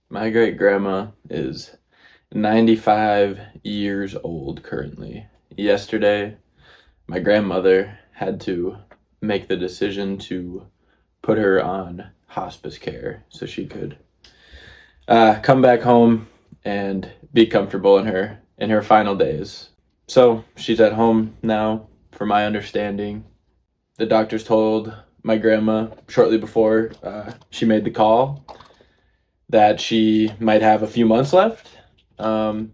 My great grandma is 95 years old currently. Yesterday, my grandmother had to make the decision to put her on hospice care so she could come back home and be comfortable in her final days. So she's at home now, from my understanding. The doctors told my grandma shortly before she made the call that she might have a few months left. Um,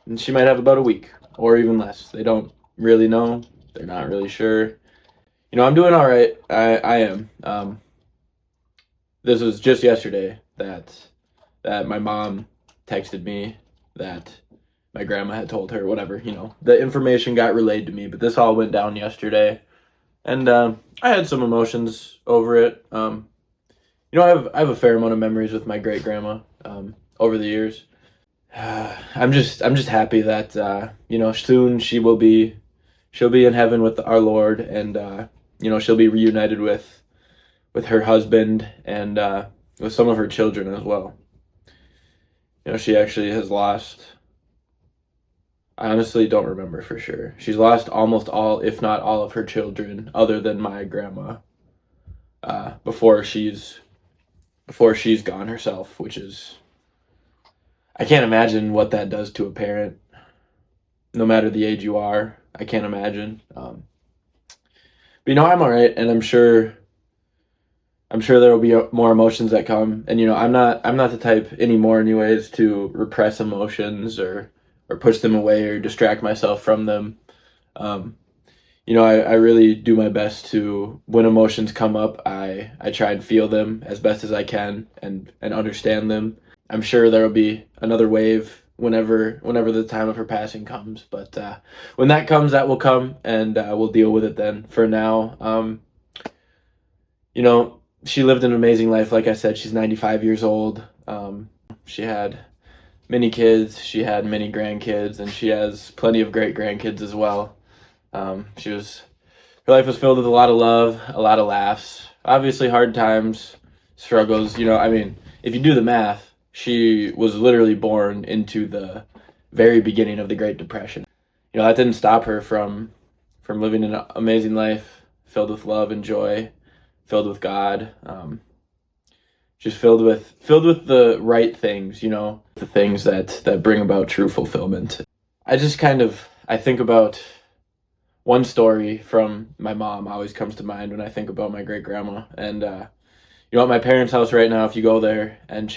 and she might have about a week or even less. They don't really know. They're not really sure. I'm doing all right. I am. This was just yesterday that my mom texted me that my grandma had told her whatever. The information got relayed to me, but this all went down yesterday, and I had some emotions over it. I have a fair amount of memories with my great grandma over the years. I'm just happy that soon she'll be in heaven with our Lord, and she'll be reunited with her husband and with some of her children as well. She actually has lost. I honestly don't remember for sure. She's lost almost all, if not all, of her children, other than my grandma, before she's gone herself, which is I can't imagine what that does to a parent, no matter the age you are. I can't imagine. But I'm all right, and I'm sure there will be more emotions that come. And I'm not the type anymore, anyways, to repress emotions or push them away or distract myself from them. Um, I really do my best to, when emotions come up, I try and feel them as best as I can and understand them. I'm sure there will be another wave whenever the time of her passing comes. But when that comes, that will come, and we'll deal with it then. For now, she lived an amazing life. Like I said, she's 95 years old. She had many kids, she had many grandkids, and she has plenty of great grandkids as well. Her life was filled with a lot of love, a lot of laughs, obviously hard times, struggles. If you do the math, she was literally born into the very beginning of the Great Depression. That didn't stop her from living an amazing life filled with love and joy, filled with God, just filled with the right things, the things that bring about true fulfillment. I think about one story from my mom always comes to mind when I think about my great grandma. And at my parents' house right now, if you go there and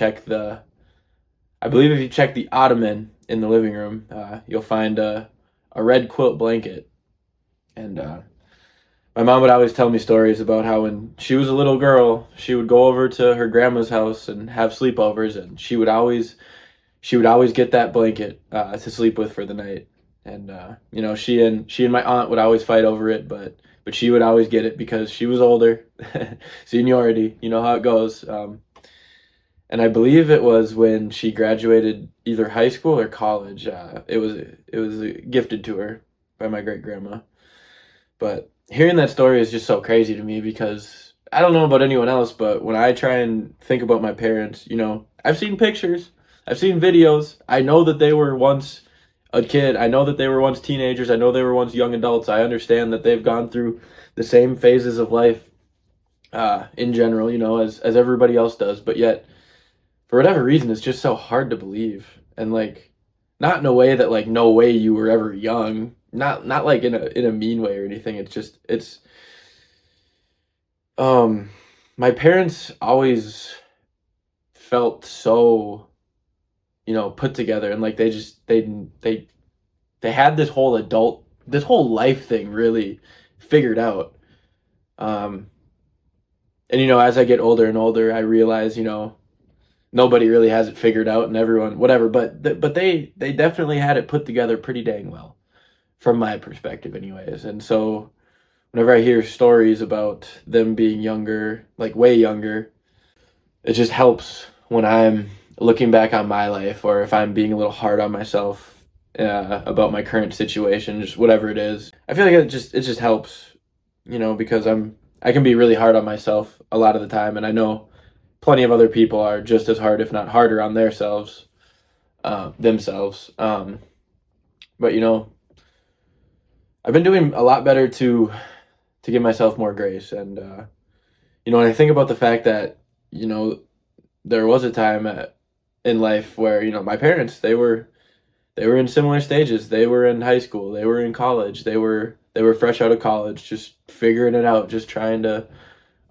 I believe if you check the ottoman in the living room, you'll find a red quilt blanket. And my mom would always tell me stories about how when she was a little girl, she would go over to her grandma's house and have sleepovers, and she would always get that blanket to sleep with for the night. And she and my aunt would always fight over it, but she would always get it because she was older, seniority. You know how it goes. And I believe it was when she graduated either high school or college. It was gifted to her by my great grandma. But hearing that story is just so crazy to me because I don't know about anyone else, but when I try and think about my parents, I've seen pictures, I've seen videos. I know that they were once a kid. I know that they were once teenagers. I know they were once young adults. I understand that they've gone through the same phases of life in general, as everybody else does. But yet, for whatever reason, it's just so hard to believe. And like, not in a way that like, no way you were ever young. Not like in a mean way or anything. It's um my parents always felt so, put together, and like they had this whole life thing really figured out. Um and as I get older and older, I realize, nobody really has it figured out and everyone whatever, but they definitely had it put together pretty dang well from my perspective anyways. And so whenever I hear stories about them being younger, like way younger, it just helps when I'm looking back on my life, or if I'm being a little hard on myself about my current situation, just whatever it is. I feel like it just helps, because I can be really hard on myself a lot of the time, and I know plenty of other people are just as hard, if not harder, on themselves. But I've been doing a lot better to give myself more grace, and when I think about the fact that you know there was a time in life where my parents, they were in similar stages. They were in high school, they were in college, they were fresh out of college, just figuring it out, just trying to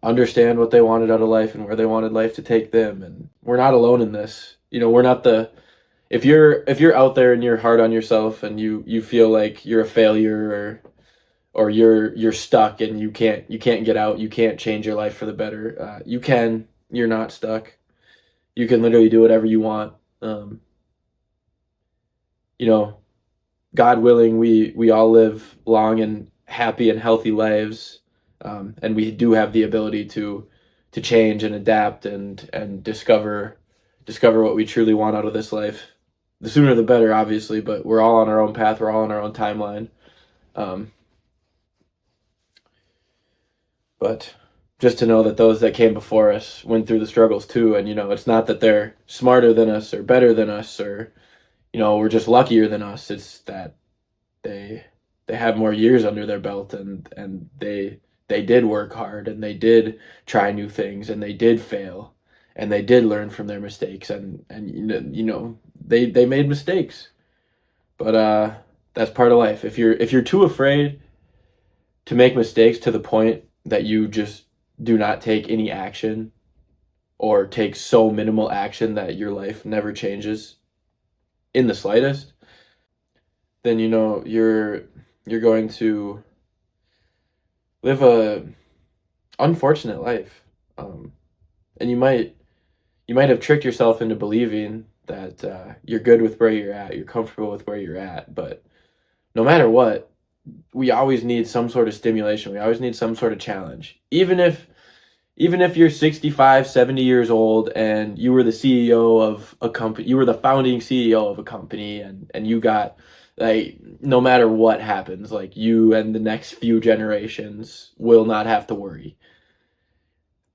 understand what they wanted out of life and where they wanted life to take them. And we're not alone in this. We're not the if you're out there and you're hard on yourself and you feel like you're a failure, or you're stuck and you can't get out, you can't change your life for the better. You're not stuck. You can literally do whatever you want. Um, you know, God willing, we all live long and happy and healthy lives, and we do have the ability to change and adapt and discover what we truly want out of this life. The sooner the better, obviously, but we're all on our own path. We're all on our own timeline. Um, but just to know that those that came before us went through the struggles too, and it's not that they're smarter than us or better than us, or we're just luckier than us. It's that they they have more years under their belt, and they did work hard, and they did try new things, and they did fail, and they did learn from their mistakes, and they made mistakes. But that's part of life. If you're too afraid to make mistakes to the point that you just do not take any action, or take so minimal action that your life never changes in the slightest, then you're going to live a unfortunate life. And you might have tricked yourself into believing that you're good with where you're at, you're comfortable with where you're at. But no matter what, we always need some sort of stimulation. We always need some sort of challenge. Even if you're 65, 70 years old, and you were the CEO of a company, you were the founding CEO of a company, and you got, like, no matter what happens, like, you and the next few generations will not have to worry.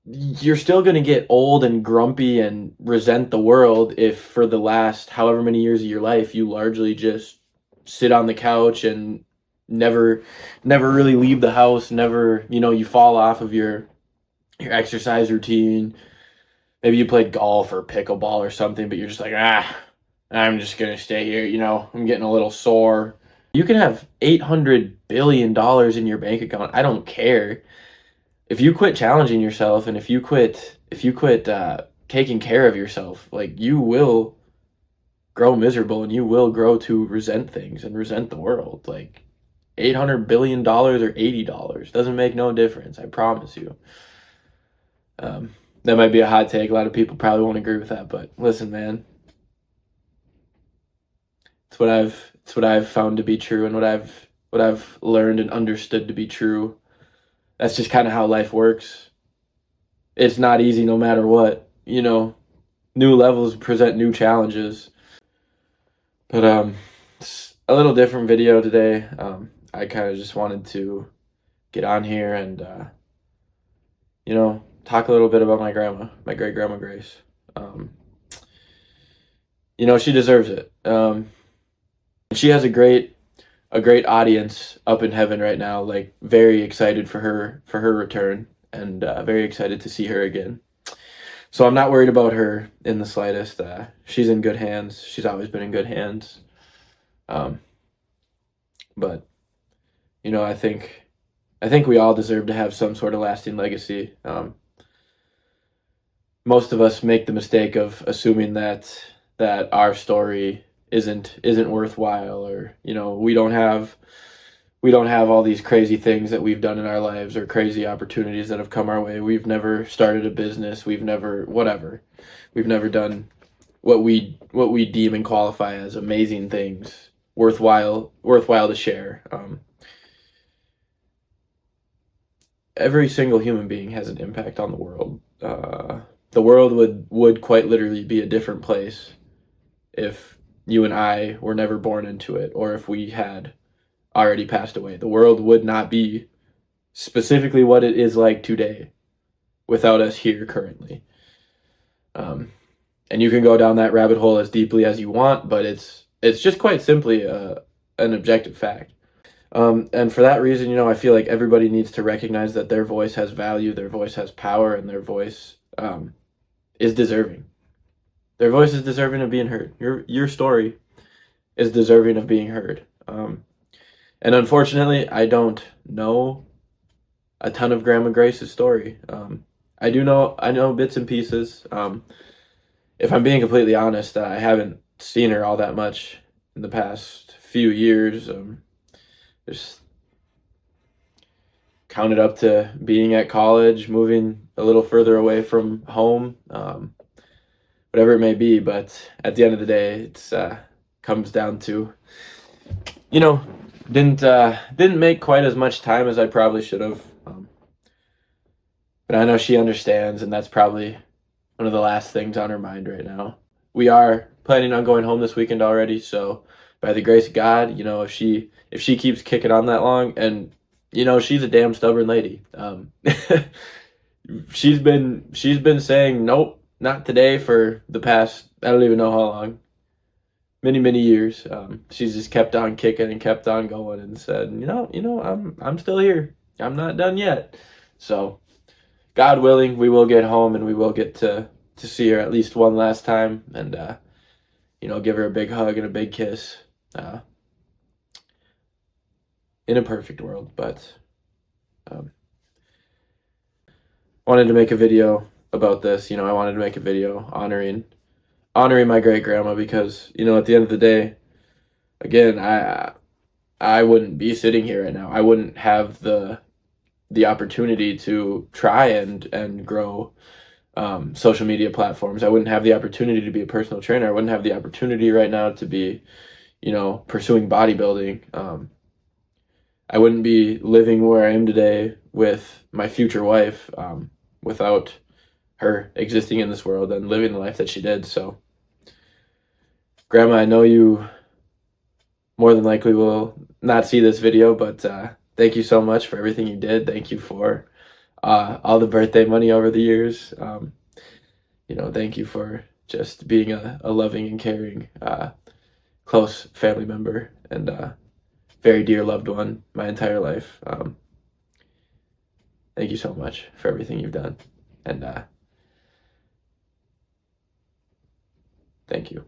You're still going to get old and grumpy and resent the world if for the last however many years of your life you largely just sit on the couch and never really leave the house, never, you fall off of your exercise routine. Maybe you played golf or pickleball or something, but you're just like, I'm just gonna stay here. I'm getting a little sore. You can have $800 billion in your bank account. I don't care. If you quit challenging yourself, and if you quit taking care of yourself, like, you will grow miserable, and you will grow to resent things and resent the world. Like, $800 billion or $80 doesn't make no difference. I promise you. That might be a hot take. A lot of people probably won't agree with that, but listen, man, it's what I've found to be true, and what I've learned and understood to be true. That's just kind of how life works. It's not easy no matter what. New levels present new challenges. But it's a little different video today. I kind of just wanted to get on here and talk a little bit about my grandma, my great grandma Grace. Um, she deserves it. She has a great audience up in heaven right now, like, very excited for her return, and very excited to see her again. So I'm not worried about her in the slightest. She's in good hands. She's always been in good hands. Um, but I think we all deserve to have some sort of lasting legacy. Most of us make the mistake of assuming that our story isn't worthwhile, or we don't have all these crazy things that we've done in our lives, or crazy opportunities that have come our way. We've never started a business. We've never done what we deem and qualify as amazing things, worthwhile to share. Every single human being has an impact on the world. The world would quite literally be a different place if you and I were never born into it, or if we had already passed away. The world would not be specifically what it is like today without us here currently. And you can go down that rabbit hole as deeply as you want, but it's just quite simply an objective fact. And for that reason, I feel like everybody needs to recognize that their voice has value, their voice has power, and their voice is deserving. Their voice is deserving of being heard. Your story is deserving of being heard. And unfortunately, I don't know a ton of Grandma Grace's story. I know bits and pieces. If I'm being completely honest, I haven't seen her all that much in the past few years. Just counted up to being at college, moving a little further away from home, whatever it may be. But at the end of the day, it's comes down to, you know, didn't make quite as much time as I probably should have. But I know she understands, and that's probably one of the last things on her mind right now. We are planning on going home this weekend already, so by the grace of God, if she keeps kicking on that long, and she's a damn stubborn lady. She's been saying nope, not today for the past, I don't even know how long, many years. She's just kept on kicking and kept on going and said, I'm still here. I'm not done yet. So God willing, we will get home and we will get to see her at least one last time and give her a big hug and a big kiss. In a perfect world, but wanted to make a video about this. I wanted to make a video honoring my great grandma because at the end of the day, again, I wouldn't be sitting here right now. I wouldn't have the opportunity to try and grow social media platforms. I wouldn't have the opportunity to be a personal trainer. I wouldn't have the opportunity right now to be, pursuing bodybuilding. I wouldn't be living where I am today with my future wife without her existing in this world and living the life that she did. So, Grandma, I know you more than likely will not see this video, but thank you so much for everything you did. Thank you for all the birthday money over the years. Thank you for just being a loving and caring, close family member and very dear loved one my entire life. Thank you so much for everything you've done. And thank you.